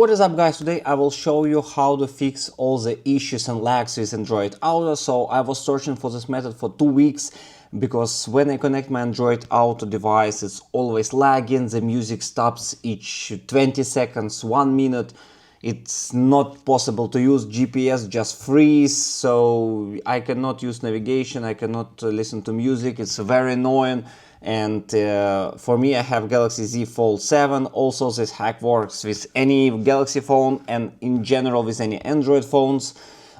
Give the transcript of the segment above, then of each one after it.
What is up, guys? Today I will show you how to fix all the issues and lags with Android Auto. So I was searching for this method for 2 weeks because when I connect my Android Auto device, it's always lagging. The music stops each 20 seconds, 1 minute. It's not possible to use GPS, just freeze. So I cannot use navigation, I cannot listen to music. It's very annoying. And for me, I have Galaxy Z Fold 7. Also, this hack works with any Galaxy phone and in general with any Android phones.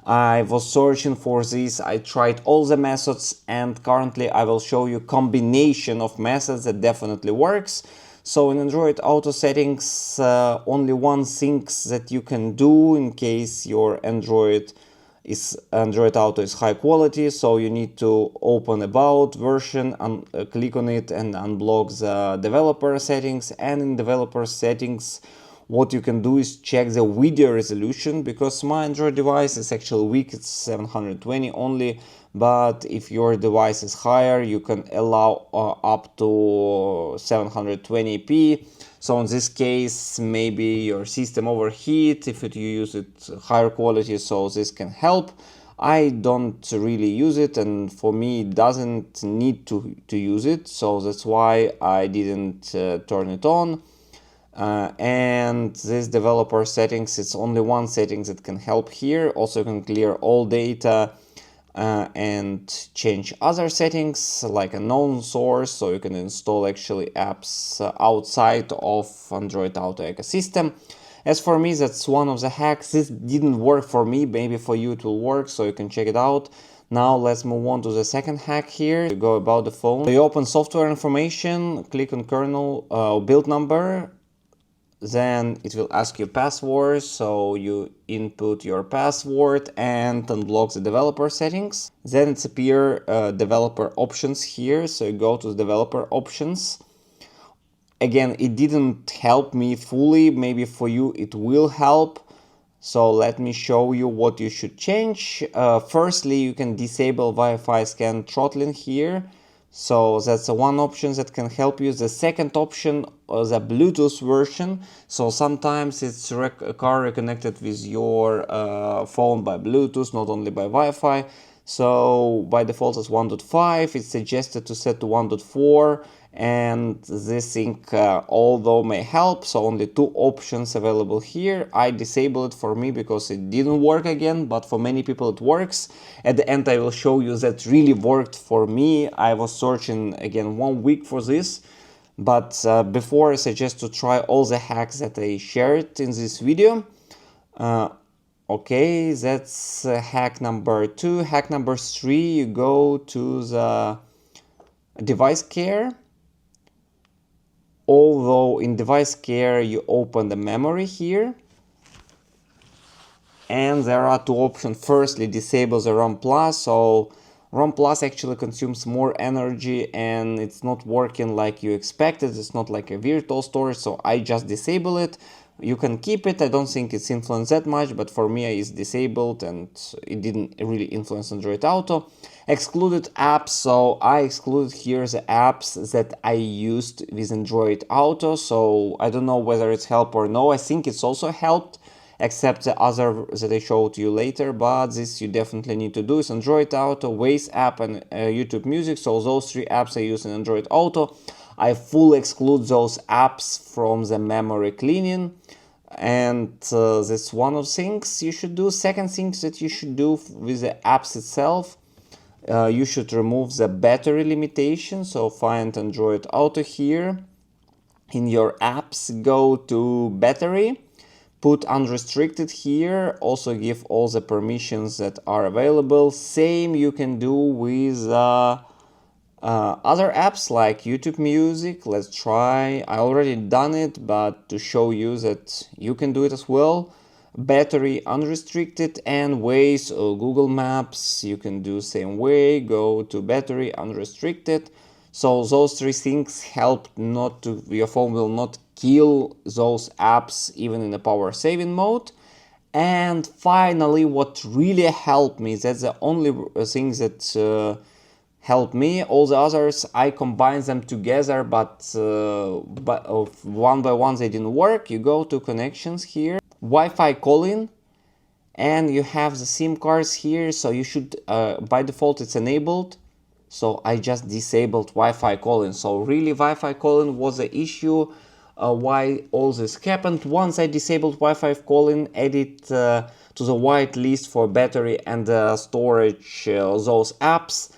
I was searching for this, I tried all the methods, and currently I will show you combination of methods that definitely works. So in Android Auto settings, only one thing that you can do in case your Android Auto is high quality, so you need to open about version and click on it and unblock the developer settings. And in developer settings, what you can do is check the video resolution, because my Android device is actually weak, it's 720 only, but if your device is higher, you can allow up to 720p. So in this case, maybe your system overheat if you use it higher quality, so this can help. I don't really use it, and for me it doesn't need to use it, so that's why I didn't turn it on. And this developer settings, it's only one setting that can help here. Also, you can clear all data and change other settings like a known source, so you can install actually apps outside of Android Auto ecosystem. As for me, that's one of the hacks. This didn't work for me, maybe for you it will work, so you can check it out. Now let's move on to the second hack here. You go about the phone, you open software information, click on kernel build number, then it will ask you password, so you input your password and unblock the developer settings. Then it's appear developer options here, so you go to the developer options. Again, it didn't help me fully, maybe for you it will help. So let me show you what you should change. Firstly, you can disable Wi-Fi scan throttling here. So that's one option that can help you. The second option, the Bluetooth version. So sometimes it's car reconnected with your phone by Bluetooth, not only by Wi-Fi. So by default it's 1.5. It's suggested to set to 1.4. And this thing, although may help, so only 2 options available here. I disable it for me because it didn't work again, but for many people it works. At the end I will show you that really worked for me. I was searching again 1 week for this, but before I suggest to try all the hacks that I shared in this video. Okay, that's hack number 2. Hack number 3, you go to the device care. Although in device care you open the memory here, and there are 2 options. Firstly, disable the ROM plus. So ROM plus actually consumes more energy and it's not working like you expected. It's not like a virtual storage, so I just disable it. You can keep it, I don't think it's influenced that much, but for me it's disabled and it didn't really influence Android Auto. Excluded apps, so I excluded here the apps that I used with Android Auto, so I don't know whether it's helped or no. I think it's also helped, except the other that I showed you later, but this you definitely need to do. Is Android Auto, Waze app, and YouTube Music. So those 3 apps I use in Android Auto. I fully exclude those apps from the memory cleaning, and that's one of the things you should do. Second thing that you should do with the apps itself, you should remove the battery limitation. So find Android Auto here. In your apps, go to battery, put unrestricted here, also give all the permissions that are available. Same you can do with other apps like YouTube Music. Let's try. I already done it, but to show you that you can do it as well. Battery unrestricted, and Waze or Google Maps you can do same way. Go to battery unrestricted. So those 3 things help not to, your phone will not kill those apps even in the power saving mode. And finally, what really helped me, that's the only thing that helped me. All the others I combined them together, but one by one they didn't work. You go to connections here, Wi-Fi calling, and you have the SIM cards here, so you should by default it's enabled. So I just disabled Wi-Fi calling. So really Wi-Fi calling was the issue why all this happened. Once I disabled Wi-Fi calling, added to the white list for battery and storage those apps,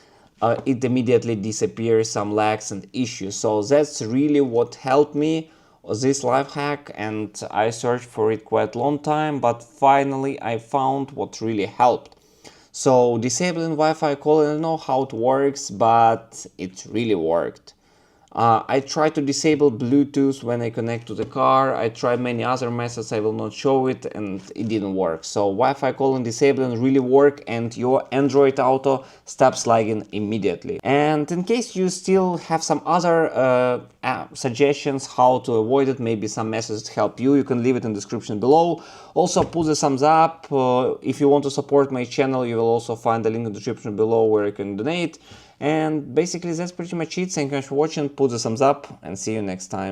it immediately disappears some lags and issues. So that's really what helped me, this life hack, and I searched for it quite a long time, but finally I found what really helped. So disabling Wi-Fi calling, I don't know how it works, but it really worked. I tried to disable Bluetooth when I connect to the car. I tried many other methods, I will not show it, and it didn't work. So Wi-Fi calling disabling really work, and your Android Auto stops lagging immediately. And in case you still have some other suggestions how to avoid it, maybe some methods help you, you can leave it in the description below. Also put the thumbs up. If you want to support my channel, you will also find the link in the description below where you can donate. And basically that's pretty much it. Thank you much for watching, put the thumbs up, and see you next time.